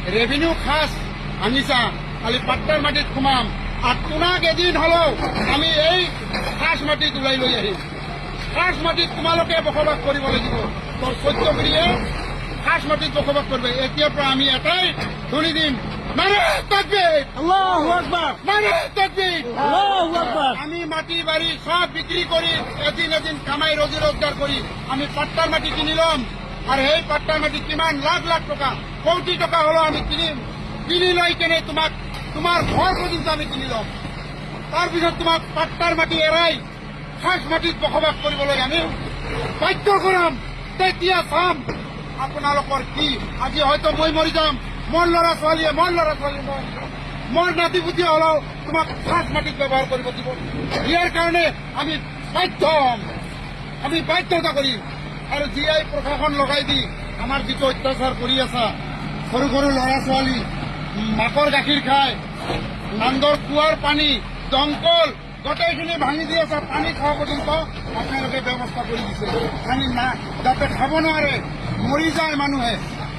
Revenue খাচ আনিছা, খালি পাট্টাৰ মাটিত সোমাম আৰু তোমাক এদিন হলেও আমি এই খাচ মাটিত ওলাই লৈ আহিম। খাচ মাটিত তোমালোকে বসবাস কৰিব লাগিব। তোৰ 14 গুৰিয়ে খাচ মাটিত বসবাস কৰিব। এতিয়াৰ পৰা আমি এটাই ধৰি দিম, নাৰে তাকবীৰ, আল্লাহু আকবাৰ, নাৰে তাকবীৰ। আল্লাহু আকবাৰ। আমি মাটি বাড়ি সব বিক্ৰি কৰি এদিন কামাই ৰোজি ৰোজগাৰ কৰি আমি পাট্টাৰ মাটি কিনি ল'ম। আৰু সেই পাট্টাৰ মাটি কিমান লাখ লাখ টকা, কোটি টকা হলেও আমি কিনিম। কিনি লৈ কেনে তোমাৰ ঘৰ পৰ্যন্ত আমি কিনি ল'ম। তাৰপিছত তোমাক পাট্টাৰ মাটি এৰাই খাচ মাটিত বসবাস কৰিবলৈ আমি বাধ্য কৰাম। তেতিয়া চাম আপোনালোকৰ কি। আজি হয়তো মই মৰি যাম, মোৰ ল'ৰা ছোৱালীয়ে মোৰ নাতি পুতি হলেও তোমাক খাচ মাটিত ব্যৱহাৰ কৰিব দিব। ইয়াৰ কাৰণে আমি বাধ্য হ'ম, আমি বাধ্যতা কৰিম। আৰু জি আই প্ৰশাসন লগাই দি আমাৰ যিটো অত্যাচাৰ কৰি আছা, সৰু সৰু ল'ৰা ছোৱালী মাকৰ গাখীৰ খায়, নান্দৰ কুঁৱাৰ পানী দমকল গোটেইখিনি ভাঙি দি আছে, পানী খোৱা পৰ্যন্ত আপোনালোকে ব্যৱস্থা কৰি দিছে। পানী না যাতে খাব নোৱাৰে, মৰি যায় মানুহে।